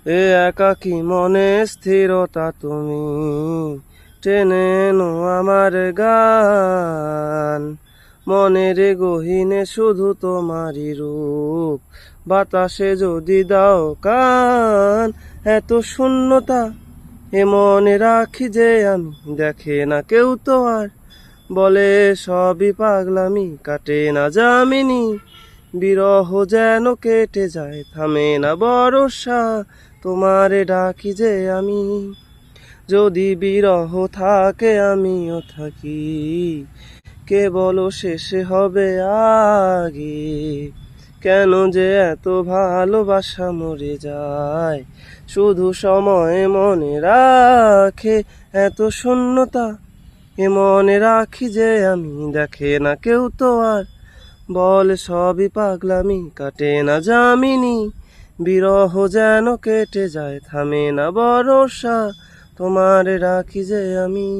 এ একাকী মনে স্থিরতা তুমি টেনে নো আমার গান, মনের গহীনে শুধু তোমারই রূপ, বাতাসে যদি দাও কান। এত শূন্যতা এ মনে রাখি যে আমি, দেখে না কেউ তো আর, বলে সবই পাগলামি, কাটে না যামিনী। বিরহ যেন কেটে যায়, থামে না বরষা, তোমারে ডাকি যে আমি। যদি বিরহ থাকে আমিও থাকি, কে বলো শেষে হবে আগে। কেন যে এত ভালোবাসা মরে যায়, শুধু সময় মনে রাখে। এত শূন্যতা এ মনে রাখি যে আমি, দেখে না কেউ তো আর, বলে সবই পাগলামি, কাটে না যামিনী। বিরহ যেন কেটে যায়, থামে না বরষা, তোমারে রাখি যে আমি।